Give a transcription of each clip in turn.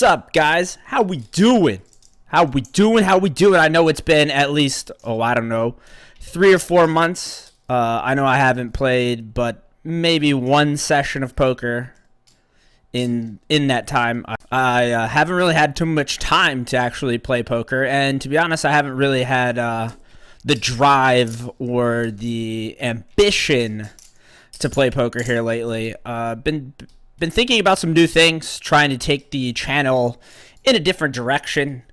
What's up, guys? How we doing? How we doing? I know it's been at least, I don't know, 3 or 4 months. I know I haven't played, but maybe one session of poker in that time. I haven't really had too much time to actually play poker, and to be honest, I haven't really had the drive or the ambition to play poker here lately. Been thinking about some new things, trying to take the channel in a different direction.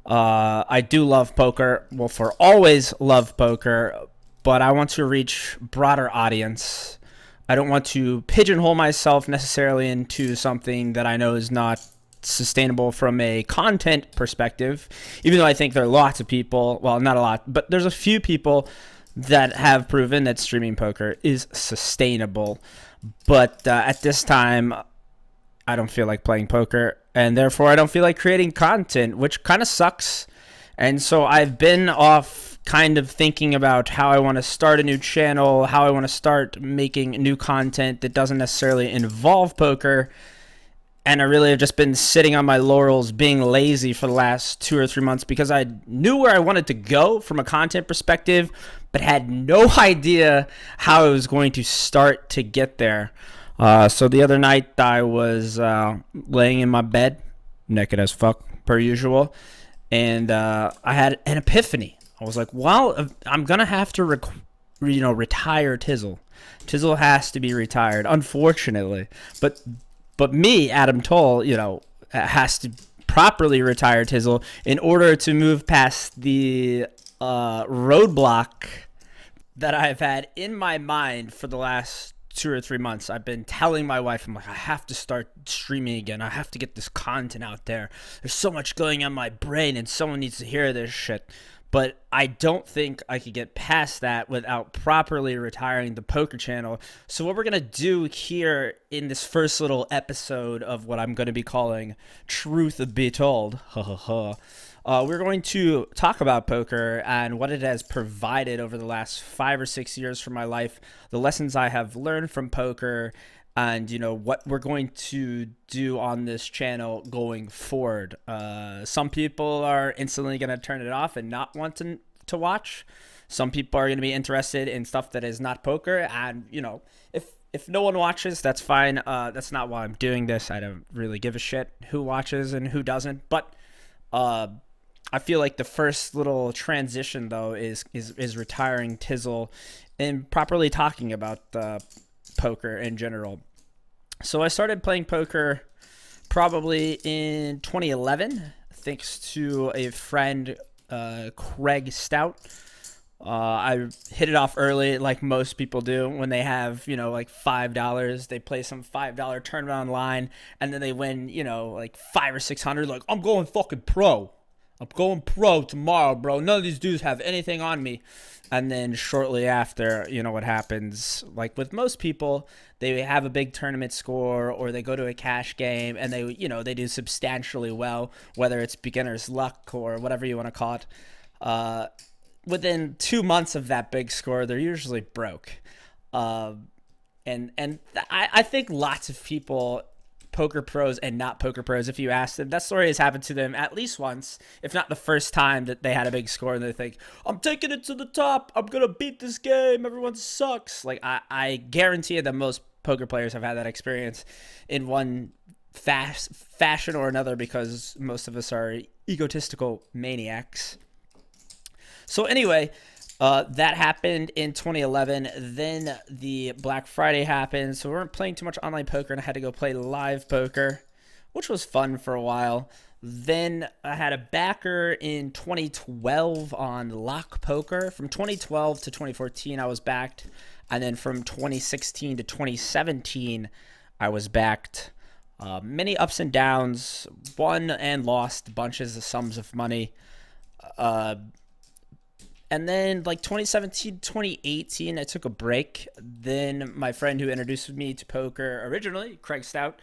I do love poker. Well, for always love poker, but I want to reach broader audience. I don't want to pigeonhole myself necessarily into something that I know is not sustainable from a content perspective, even though I think there are lots of people, well, not a lot, but there's a few people that have proven that streaming poker is sustainable. But at this time, I don't feel like playing poker, and therefore I don't feel like creating content, which kind of sucks. And so I've been off kind of thinking about how I want to start a new channel, how I want to start making new content that doesn't necessarily involve poker. And I really have just been sitting on my laurels, being lazy for the last 2 or 3 months because I knew where I wanted to go from a content perspective, but had no idea how I was going to start to get there. So the other night I was laying in my bed, naked as fuck, per usual, and I had an epiphany. I was like, well, I'm going to have to retire Tizull. Tizull has to be retired, unfortunately. But me, Adam Tulled, has to properly retire Tizull in order to move past the roadblock that I've had in my mind for the last 2 or 3 months. I've been telling my wife, I'm like, I have to start streaming again. I have to get this content out there. There's so much going on in my brain, and someone needs to hear this shit. But I don't think I could get past that without properly retiring the poker channel. So what we're going to do here in this first little episode of what I'm going to be calling Truth Be Told, we're going to talk about poker and what it has provided over the last 5 or 6 years from my life, the lessons I have learned from poker, and what we're going to do on this channel going forward. Some people are instantly going to turn it off and not want to watch. Some people are going to be interested in stuff that is not poker, and if no one watches, that's fine. That's not why I'm doing this. I don't really give a shit who watches and who doesn't. But I feel like the first little transition though is retiring Tizull and properly talking about poker in general. So I started playing poker probably in 2011, thanks to a friend, Craig Stout. I hit it off early, like most people do, when they have, like $5. They play some $5 tournament online, and then they win, like 500 or 600. Like, I'm going fucking pro. I'm going pro tomorrow, bro. None of these dudes have anything on me. And then shortly after, what happens, like with most people, they have a big tournament score or they go to a cash game and they do substantially well, whether it's beginner's luck or whatever you want to call it. Within 2 months of that big score, they're usually broke. And I think lots of people, poker pros and not poker pros, if you ask them, that story has happened to them at least once, if not the first time that they had a big score and they think, I'm taking it to the top, I'm gonna beat this game, everyone sucks. Like, I guarantee that most poker players have had that experience in one fashion or another, because most of us are egotistical maniacs. So anyway, that happened in 2011. Then the Black Friday happened, so we weren't playing too much online poker, and I had to go play live poker, which was fun for a while. Then I had a backer in 2012 on Lock Poker. From 2012 to 2014, I was backed, and then from 2016 to 2017, I was backed. Many ups and downs, won and lost bunches of sums of money. And then like 2017, 2018, I took a break. Then my friend who introduced me to poker originally, Craig Stout,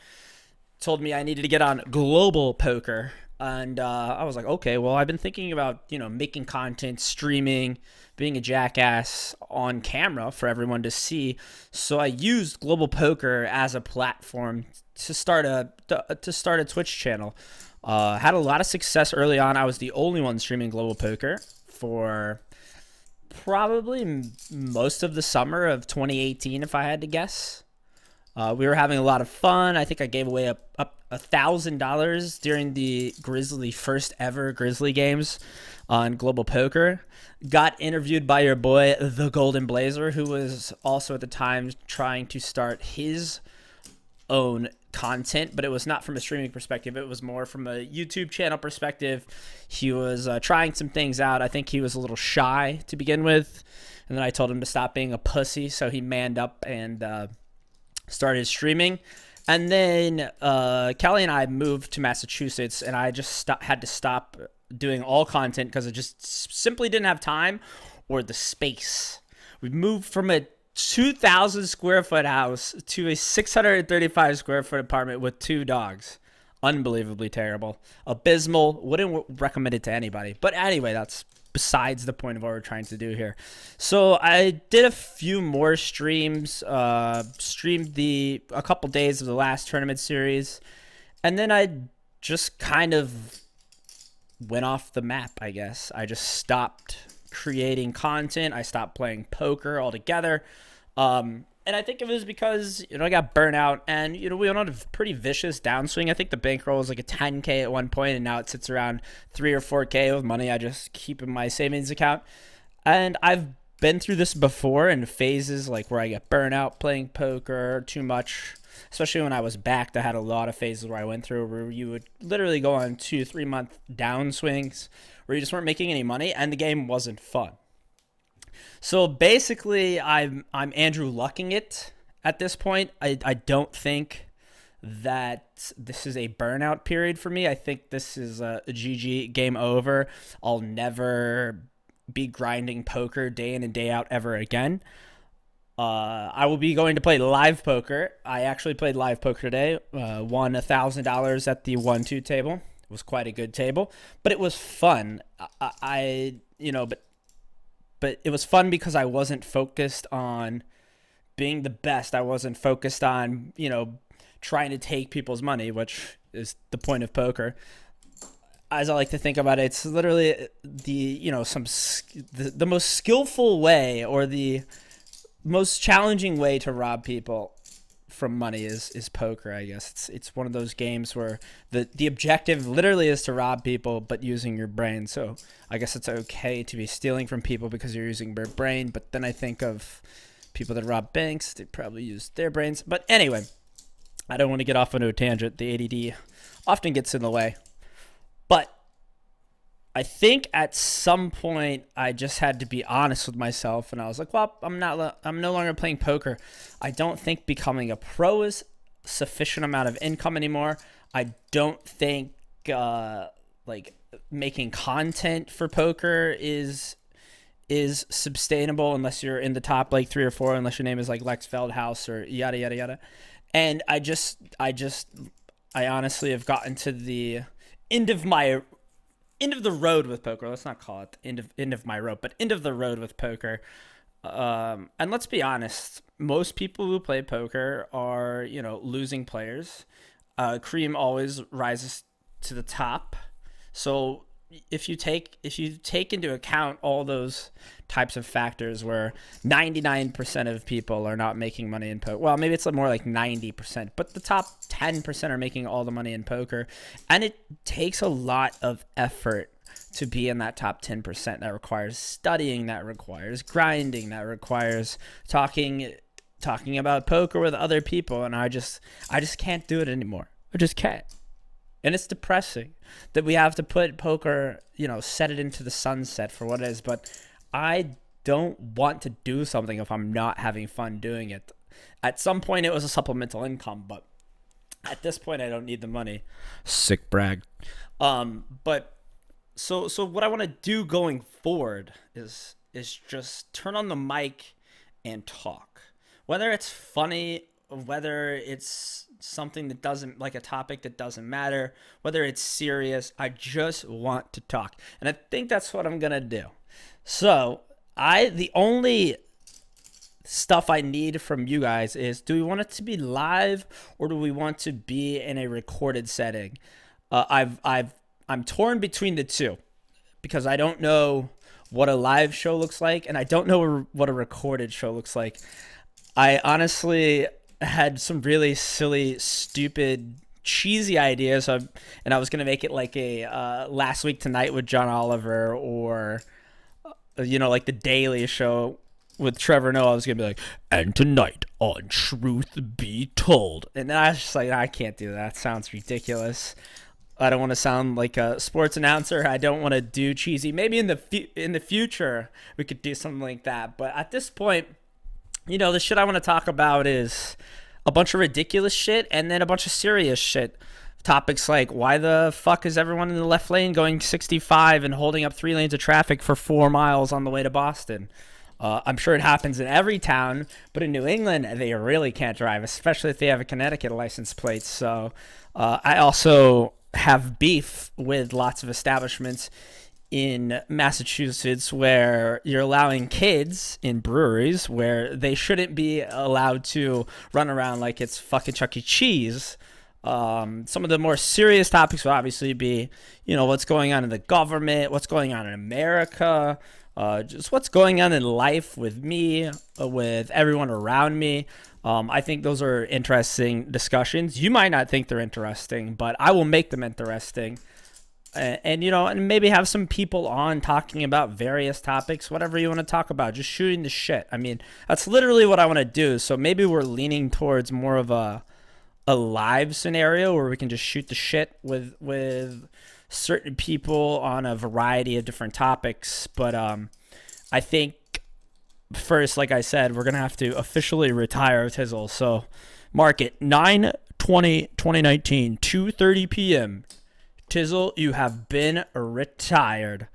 told me I needed to get on global poker. And I was like, okay, well, I've been thinking about, making content, streaming, being a jackass on camera for everyone to see. So I used global poker as a platform to start a Twitch channel. Had a lot of success early on. I was the only one streaming global poker for probably most of the summer of 2018, if I had to guess. We were having a lot of fun. I think I gave away up $1,000 during the Grizzly first ever Grizzly games on Global Poker. Got interviewed by your boy, the Golden Blazer, who was also at the time trying to start his own content, but it was not from a streaming perspective. It was more from a YouTube channel perspective. He was trying some things out. I think he was a little shy to begin with, and then I told him to stop being a pussy, so he manned up and started streaming. And then Kelly and I moved to Massachusetts, and I just had to stop doing all content because I just simply didn't have time or the space. We moved from a 2,000 square foot house to a 635 square foot apartment with 2 dogs. Unbelievably terrible. Abysmal. Wouldn't recommend it to anybody. But anyway, that's besides the point of what we're trying to do here. So I did a few more streams, streamed a couple days of the last tournament series, and then I just kind of went off the map, I guess. I just stopped creating content. I stopped playing poker altogether. And I think it was because, I got burnt out, and, we went on a pretty vicious downswing. I think the bankroll was like a 10K at one point, and now it sits around 3 or 4K with money I just keep in my savings account. And I've been through this before in phases like where I get burnt out playing poker too much, especially when I was backed. I had a lot of phases where I went through where you would literally go on 2-3 month downswings where you just weren't making any money and the game wasn't fun. So basically, I'm Andrew Lucking it at this point. I don't think that this is a burnout period for me. I think this is a GG, game over. I'll never be grinding poker day in and day out ever again. I will be going to play live poker. I actually played live poker today. Won $1,000 at the 1-2 table. It was quite a good table, but it was fun. But it was fun because I wasn't focused on being the best. I wasn't focused on, trying to take people's money, which is the point of poker. As I like to think about it, it's literally the most skillful way or the most challenging way to rob people from money is poker, I guess. It's one of those games where the objective literally is to rob people, but using your brain. So I guess it's okay to be stealing from people because you're using their brain. But then I think of people that rob banks, they probably use their brains. But anyway, I don't want to get off onto a tangent. The ADD often gets in the way. But I think at some point I just had to be honest with myself, and I was like, well, I'm no longer playing poker. I don't think becoming a pro is sufficient amount of income anymore. I don't think making content for poker is sustainable unless you're in the top 3 or 4, unless your name is like Lex Feldhaus or yada yada yada. And I honestly have gotten to the end of the road with poker. Let's not call it end of my rope, but end of the road with poker. And let's be honest, most people who play poker are, losing players. Cream always rises to the top. So if you take into account all those types of factors where 99% of people are not making money in poker, well, maybe it's more like 90%, but the top 10% are making all the money in poker, and it takes a lot of effort to be in that top 10%. That requires studying, that requires grinding, that requires talking about poker with other people, and I just can't do it anymore. I just can't. And it's depressing that we have to put poker, set it into the sunset for what it is. But I don't want to do something if I'm not having fun doing it. At some point, it was a supplemental income, but at this point, I don't need the money. Sick brag. But so what I want to do going forward is just turn on the mic and talk. Whether it's funny, whether it's something that doesn't, like a topic that doesn't matter, whether it's serious, I just want to talk. And I think that's what I'm going to do. So the only stuff I need from you guys is, do we want it to be live or do we want to be in a recorded setting? I'm torn between the two because I don't know what a live show looks like, and I don't know what a recorded show looks like. I honestly had some really silly, stupid, cheesy ideas, and I was gonna make it like a Last Week Tonight with John Oliver, or like the Daily Show with Trevor Noah. I was gonna be like, and tonight on Truth Be Told, and then I was just like, I can't do that. That sounds ridiculous. I don't want to sound like a sports announcer. I don't want to do cheesy. Maybe in the future we could do something like that. But at this point, the shit I want to talk about is a bunch of ridiculous shit and then a bunch of serious shit. Topics like, why the fuck is everyone in the left lane going 65 and holding up 3 lanes of traffic for 4 miles on the way to Boston? I'm sure it happens in every town, but in New England, they really can't drive, especially if they have a Connecticut license plate. So I also have beef with lots of establishments in Massachusetts where you're allowing kids in breweries where they shouldn't be allowed to run around like it's fucking Chuck E. Cheese. Some of the more serious topics would obviously be, what's going on in the government, what's going on in America, just what's going on in life with me, with everyone around me. I think those are interesting discussions. You might not think they're interesting, but I will make them interesting. And maybe have some people on talking about various topics, whatever you want to talk about, just shooting the shit. I mean, that's literally what I want to do. So maybe we're leaning towards more of a live scenario where we can just shoot the shit with certain people on a variety of different topics. But I think first, like I said, we're going to have to officially retire Tizull. So mark it 9/20/2019, 2:30 p.m. Tizull, you have been retired.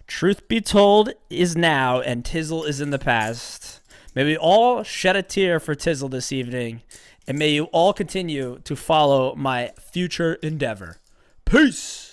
Truth be told is now, and Tizull is in the past. May we all shed a tear for Tizull this evening, and may you all continue to follow my future endeavor. Peace!